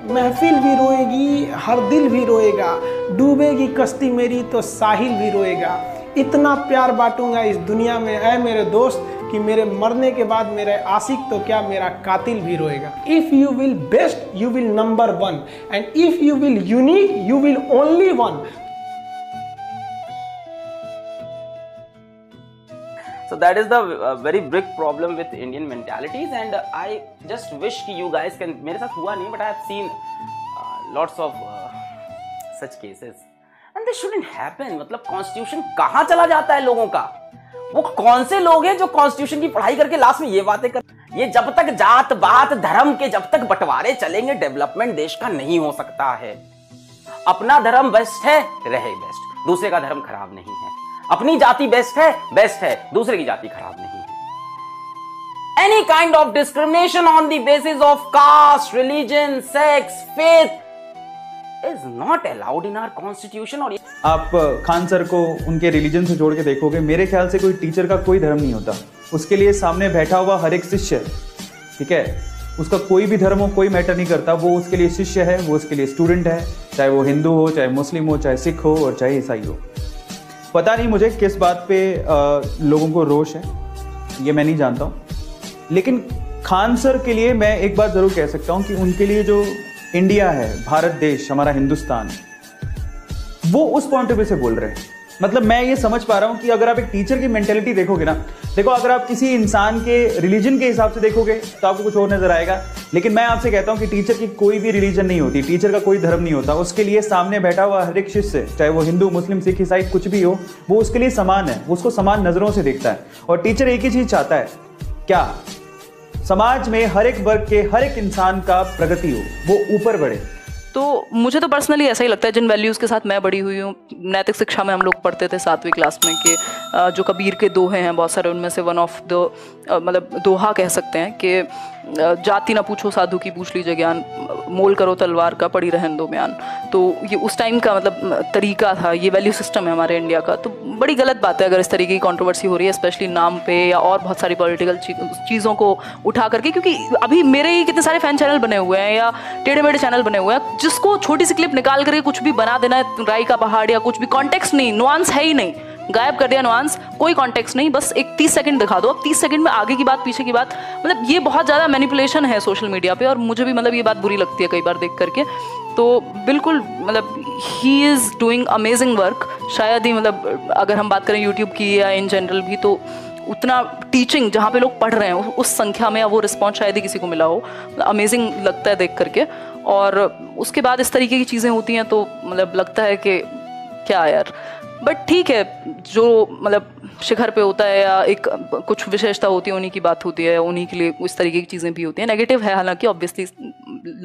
महफिल भी रोएगी, हर दिल भी रोएगा, डूबेगी कश्ती मेरी तो साहिल भी रोएगा। इतना प्यार बांटूंगा इस दुनिया में ऐ मेरे दोस्त कि मेरे मरने के बाद मेरे आशिक तो क्या मेरा कातिल भी रोएगा। If you will best you will number one, and if you will unique you will only one. So that is the very big problem with Indian mentalities, and I just wish कि you guys can, मेरे साथ हुआ नहीं but I have seen lots of such cases and they shouldn't happen। मतलब constitution कहाँ चला जाता है लोगों का? वो कौन से लोग हैं जो कॉन्स्टिट्यूशन की पढ़ाई करके लास्ट में ये बातें कर, ये जब तक जात बात धर्म के जब तक बंटवारे चलेंगे डेवलपमेंट देश का नहीं हो सकता है। अपना धर्म बेस्ट है, रहे बेस्ट, दूसरे का धर्म खराब नहीं है। अपनी जाति बेस्ट है, दूसरे की जाति खराब नहीं है। Any kind of discrimination on the basis of caste, religion, sex, faith is not allowed in our constitution। और आप खान सर को उनके रिलीजन से जोड़ के देखोगे, मेरे ख्याल से कोई टीचर का कोई धर्म नहीं होता, उसके लिए सामने बैठा हुआ हर एक शिष्य, ठीक है, उसका कोई भी धर्म हो कोई मैटर नहीं करता, वो उसके लिए शिष्य है, वो उसके लिए स्टूडेंट है, चाहे वो हिंदू हो, चाहे मुस्लिम हो, चाहे सिख हो और चाहे ईसाई हो। पता नहीं मुझे किस बात पे लोगों को रोष है, ये मैं नहीं जानता हूँ, लेकिन खान सर के लिए मैं एक बात ज़रूर कह सकता हूँ कि उनके लिए जो इंडिया है, भारत देश, हमारा हिंदुस्तान, वो उस पॉइंट ऑफ व्यू से बोल रहे हैं। मतलब मैं ये समझ पा रहा हूँ कि अगर आप एक टीचर की मेंटेलिटी देखोगे ना, देखो अगर आप किसी इंसान के रिलीजन के हिसाब से देखोगे तो आपको कुछ और नजर आएगा, लेकिन मैं आपसे कहता हूँ कि टीचर की कोई भी रिलीजन नहीं होती, टीचर का कोई धर्म नहीं होता, उसके लिए सामने बैठा हुआ हर एक शिष्य, चाहे वो हिंदू, मुस्लिम, सिख, ईसाई कुछ भी हो, वो उसके लिए समान है, वो उसको समान नजरों से देखता है। और टीचर एक ही चीज चाहता है, क्या समाज में हर एक वर्ग के हर एक इंसान का प्रगति हो, वो ऊपर बढ़े। तो मुझे तो पर्सनली ऐसा ही लगता है, जिन वैल्यूज़ के साथ मैं बड़ी हुई हूँ, नैतिक शिक्षा में हम लोग पढ़ते थे 7वीं क्लास में कि जो कबीर के दोहे हैं बहुत सारे, उनमें से वन ऑफ द मतलब दोहा कह सकते हैं कि जाति ना पूछो साधु की पूछ लीजिए ज्ञान, मोल करो तलवार का पड़ी रहन दो म्यान। तो ये उस टाइम का मतलब तरीका था, ये वैल्यू सिस्टम है हमारे इंडिया का। तो बड़ी गलत बात है अगर इस तरीके की कंट्रोवर्सी हो रही है, स्पेशली नाम पे या और बहुत सारी पॉलिटिकल चीज़ों को उठा करके, क्योंकि अभी मेरे ही कितने सारे फैन चैनल बने हुए हैं या टेढ़े मेढ़े चैनल बने हुए हैं, जिसको छोटी सी क्लिप निकाल करके कुछ भी बना देना है, राई का पहाड़ या कुछ भी, कॉन्टेक्स्ट नहीं, नुआंस है ही नहीं, गायब कर दिया नुआंस, कोई कॉन्टेक्स्ट नहीं, बस एक 30 सेकंड दिखा दो, अब 30 सेकंड में आगे की बात पीछे की बात, मतलब ये बहुत ज़्यादा मैनिपुलेशन है सोशल मीडिया पे, और मुझे भी मतलब ये बात बुरी लगती है कई बार देख करके। तो बिल्कुल मतलब he is doing amazing work. शायद ही मतलब अगर हम बात करें यूट्यूब की या इन जनरल भी, तो उतना टीचिंग जहाँ पे लोग पढ़ रहे हैं उस संख्या में या वो रिस्पॉन्स शायद ही किसी को मिला हो। अमेजिंग लगता है देख करके। और उसके बाद इस तरीके की चीज़ें होती हैं तो मतलब लगता है कि क्या यार, बट ठीक है, जो मतलब शिखर पे होता है या एक कुछ विशेषता होती है उन्हीं की बात होती है, उन्हीं के लिए इस तरीके की चीज़ें भी होती हैं। नेगेटिव है हालांकि, ऑब्वियसली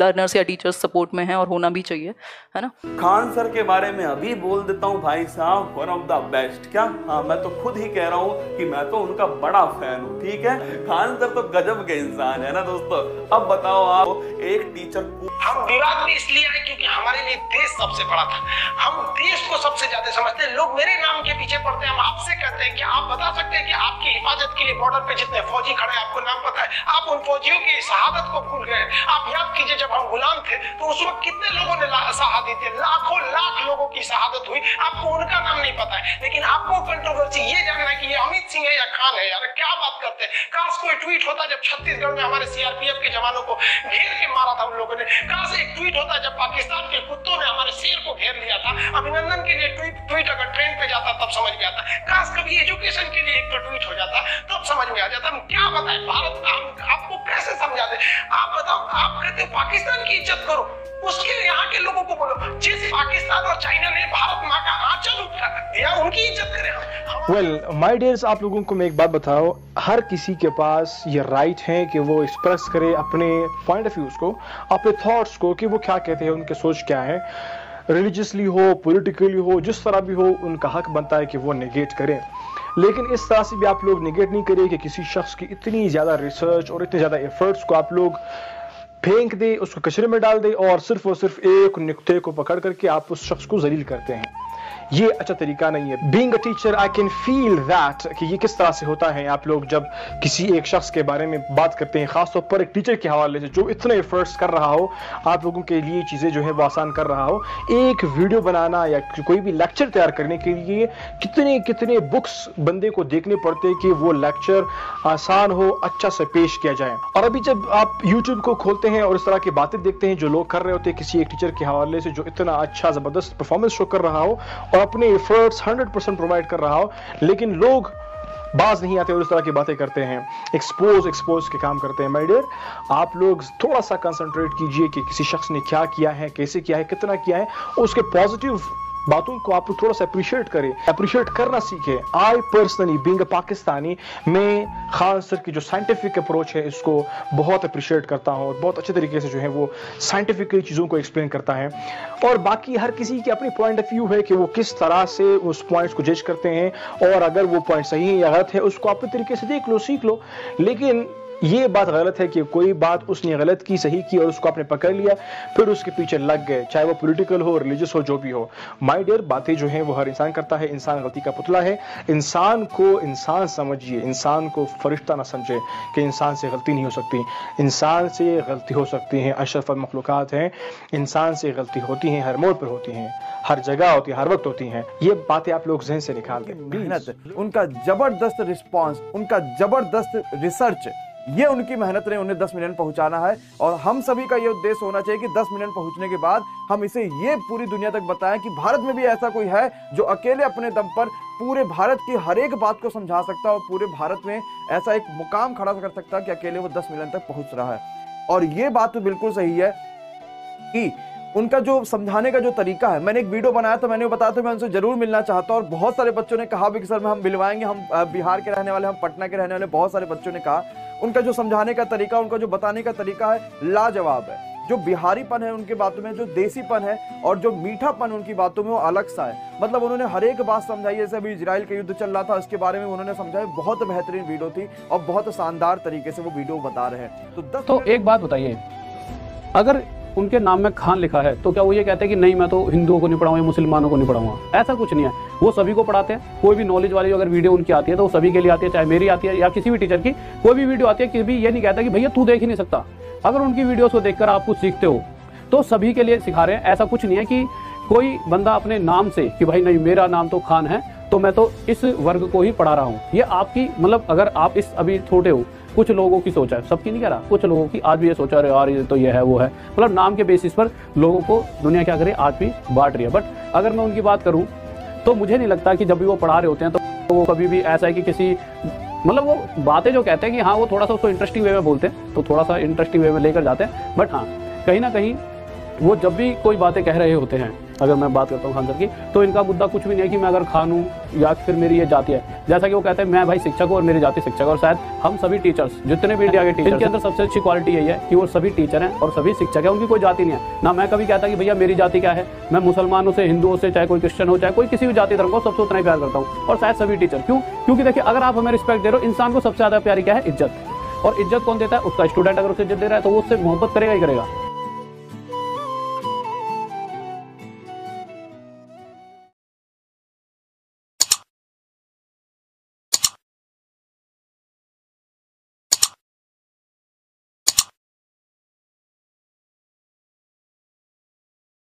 लर्नर्स या टीचर्स सपोर्ट में हैं और होना भी चाहिए, है ना। खान सर के बारे में अभी बोल देता हूँ भाई साहब, वन ऑफ द बेस्ट। क्या हाँ, मैं तो खुद ही कह रहा हूँ कि मैं तो उनका बड़ा फैन हूँ, ठीक है। खान सर तो गजब के इंसान है ना दोस्तों। अब बताओ आप, एक टीचर हम विवाद में इसलिए आए क्योंकि हमारे लिए देश सबसे बड़ा था, हम देश को सबसे ज्यादा समझते हैं। लोग मेरे नाम के पीछे पड़ते हैं, हम आपसे कहते हैं कि आप बता सकते हैं कि आपकी हिफाजत के लिए बॉर्डर पे जितने फौजी खड़े हैं आपको नाम पता है? आप उन फौजियों की शहादत को भूल गए। आप याद कीजिए जब हम गुलाम थे तो उस वक्त कितने लोगों ने शहादत दी, लाखों लाख लोगों की शहादत हुई, आपको उनका नाम नहीं पता है। लेकिन आपको कंट्रोवर्सी ये जानना है कि ये अमित सिंह है या खान है। यार क्या बात करते हैं। काश कोई ट्वीट होता जब छत्तीसगढ़ में हमारे सीआरपीएफ के जवानों को घेर के मारा था उन लोगों ने। काश एक ट्वीट होता जब पाकिस्तान के कुत्तों ने हमारे शेर को घेर लिया था। अभिनंदन के लिए ट्वीट अगर ट्रेन पे जाता तब समझ में आता। काश कभी एजुकेशन के लिए एक तो ट्वीट हो जाता तब समझ में आ जाता। हम क्या बताएं भारत का, हम आपको कैसे समझा दें? आप बताओ, आप कहते हो पाकिस्तान की इज्जत करो, उसके लिए यहाँ के लोगों को बोलो जिस पाकिस्तान और चाइना ने भारत माँ का आंचल उठा दिया उनकी इज्जत करें हम। वेल माय डियर्स, आप लोगों को मैं एक बात बताओ, हर किसी के पास ये राइट है कि वो एक्सप्रेस करे अपने पॉइंट ऑफ व्यूज को, अपने थॉट्स को, कि वो क्या कहते हैं, उनके सोच क्या है, रिलीजियसली हो, पॉलिटिकली हो, जिस तरह भी हो, उनका हक बनता है कि वो नेगेट करें। लेकिन इस तरह से भी आप लोग नेगेट नहीं करिए कि किसी शख्स की इतनी ज़्यादा रिसर्च और इतने ज़्यादा एफर्ट्स को आप लोग फेंक दे, उसको कचरे में डाल दे और सिर्फ एक नुक्ते को पकड़ करके आप उस शख्स को जलील करते हैं। ये अच्छा तरीका नहीं है। Being a teacher I can feel that कि ये किस तरह से होता है। आप लोग जब किसी एक शख्स के बारे में बात करते हैं, खासतौर पर एक टीचर के हवाले से जो इतने एफर्ट्स कर रहा हो, आप लोगों के लिए चीज़ें जो है वो आसान कर रहा हो, एक वीडियो बनाना या कोई भी लेक्चर तैयार करने के लिए कितने कितने बुक्स बंदे को देखने पड़ते हैं कि वो लेक्चर आसान हो, अच्छा से पेश किया जाए। और अभी जब आप यूट्यूब को खोलते हैं और इस तरह की बातें देखते हैं जो लोग कर रहे होते हैं किसी एक टीचर के हवाले से जो इतना अच्छा ज़बरदस्त परफॉर्मेंस शो कर रहा हो और अपने एफर्ट्स 100% प्रोवाइड कर रहा हो, लेकिन लोग बाज नहीं आते और इस तरह की बातें करते हैं, एक्सपोज के काम करते हैं। माय डियर, आप लोग थोड़ा सा कंसंट्रेट कीजिए कि किसी शख्स ने क्या किया है, कैसे किया है, कितना किया है, उसके पॉजिटिव बातों को आप लोग थोड़ा सा अप्रिशिएट करें, अप्रिशिएट करना सीखें। I personally being a Pakistani, मैं खान सर की जो साइंटिफिक अप्रोच है इसको बहुत अप्रिशिएट करता हूँ और बहुत अच्छे तरीके से जो है वो साइंटिफिकली चीज़ों को एक्सप्लेन करता है। और बाकी हर किसी की अपनी पॉइंट ऑफ व्यू है कि वो किस तरह से उस पॉइंट्स को जज करते हैं, और अगर वो पॉइंट सही है या गलत है उसको अपने तरीके से देख लो, सीख लो। लेकिन ये बात गलत है कि कोई बात उसने गलत की, सही की और उसको आपने पकड़ लिया, फिर उसके पीछे लग गए, चाहे वो पॉलिटिकल हो, रिलीजियस हो, जो भी हो। माय डियर, बातें जो हैं वो हर इंसान करता है, इंसान गलती का पुतला है। इंसान को इंसान समझिए, इंसान को फरिश्ता ना समझे कि इंसान से गलती नहीं हो सकती। इंसान से गलती हो सकती है, अशरफुल मखलूकात हैं, इंसान से गलती होती हैं, हर मोड़ पर होती हैं, हर जगह होती है, हर वक्त होती हैं। ये बातें आप लोग जहन से निकाल दें। मेहनत, उनका जबरदस्त रिस्पांस, उनका जबरदस्त रिसर्च, ये उनकी मेहनत ने उन्हें 10 मिलियन पहुंचाना है। और हम सभी का ये उद्देश्य होना चाहिए कि 10 मिलियन पहुंचने के बाद हम इसे ये पूरी दुनिया तक बताएं कि भारत में भी ऐसा कोई है जो अकेले अपने दम पर पूरे भारत की हर एक बात को समझा सकता है और पूरे भारत में ऐसा एक मुकाम खड़ा कर सकता है कि अकेले वो 10 मिलियन तक पहुंच रहा है। और ये बात तो बिल्कुल सही है कि उनका जो समझाने का जो तरीका है, मैंने एक वीडियो बनाया था, मैंने बताया था मैं उनसे जरूर मिलना चाहता हूँ। और बहुत सारे बच्चों ने कहा भी कि सर हम मिलवाएंगे, हम बिहार के रहने वाले, हम पटना के रहने वाले, बहुत सारे बच्चों ने कहा। उनका जो समझाने का तरीका, उनका जो बताने का तरीका है, लाजवाब है। जो बिहारीपन है उनकी बातों में, जो देसीपन है और जो मीठापन उनकी बातों में, वो अलग सा है। मतलब उन्होंने हर एक बात समझाई। जैसे अभी इजराइल का युद्ध चल रहा था, उसके बारे में उन्होंने समझाया। बहुत बेहतरीन वीडियो थी और बहुत शानदार तरीके से वो वीडियो बता रहे हैं। तो एक बात बताइए, अगर उनके नाम में खान लिखा है तो क्या वो ये कहते हैं कि नहीं मैं तो हिंदुओं को नहीं पढ़ाऊंगा या मुसलमानों को नहीं पढ़ाऊंगा? ऐसा कुछ नहीं है, वो सभी को पढ़ाते हैं। कोई भी नॉलेज वाली अगर वीडियो उनकी आती है तो वो सभी के लिए आती है, चाहे मेरी आती है या किसी भी टीचर की कोई भी वीडियो आती है। किसी भी ये नहीं कहता कि भैया तू देख ही नहीं सकता। अगर उनकी वीडियोस को देखकर आप कुछ सीखते हो तो सभी के लिए सिखा रहे हैं। ऐसा कुछ नहीं है कि कोई बंदा अपने नाम से कि भाई नहीं मेरा नाम तो खान है तो मैं तो इस वर्ग को ही पढ़ा रहा हूँ। ये आपकी मतलब अगर आप इस अभी छोटे हो, कुछ लोगों की सोच है, सबकी नहीं कह रहा, कुछ लोगों की आज भी ये सोचा, अरे यार ये तो ये है वो है, मतलब नाम के बेसिस पर लोगों को दुनिया क्या करे आज भी बांट रही है। बट अगर मैं उनकी बात करूं तो मुझे नहीं लगता कि जब भी वो पढ़ा रहे होते हैं तो वो कभी भी ऐसा है कि किसी मतलब वो बातें जो कहते हैं कि हाँ वो थोड़ा सा उसको इंटरेस्टिंग वे में बोलते हैं तो थोड़ा सा इंटरेस्टिंग वे में लेकर जाते हैं। बट हाँ कहीं ना कहीं वो जब भी कोई बातें कह रहे होते हैं, अगर मैं बात करता हूँ खान सर की, तो इनका मुद्दा कुछ भी नहीं है कि मैं अगर खान हूँ या फिर मेरी ये जाति है। जैसा कि वो कहते हैं मैं भाई शिक्षक हूँ और मेरी जाति शिक्षक, और शायद हम सभी टीचर्स जितने भी इंडिया के टीचर के अंदर सबसे अच्छी क्वालिटी यही है कि वो सभी टीचर हैं और सभी शिक्षक हैं, उनकी कोई जाति नहीं है। ना मैं कभी कहता कि भैया मेरी जाति क्या है, मैं मुसलमानों से, हिंदुओं से, चाहे कोई क्रिश्चियन हो, चाहे कोई किसी भी जाति धर्म को, सबसे उतना ही प्यार करता हूँ। और शायद सभी टीचर क्योंकि देखिए अगर आप हमें रिस्पेक्ट दे रहे हो, इंसान को सबसे ज़्यादा प्यारी क्या है? इज्जत। और इज्जत कौन देता है? उसका स्टूडेंट। अगर उसे इज्जत दे रहा है तो वो उससे मोहब्बत करेगा ही करेगा।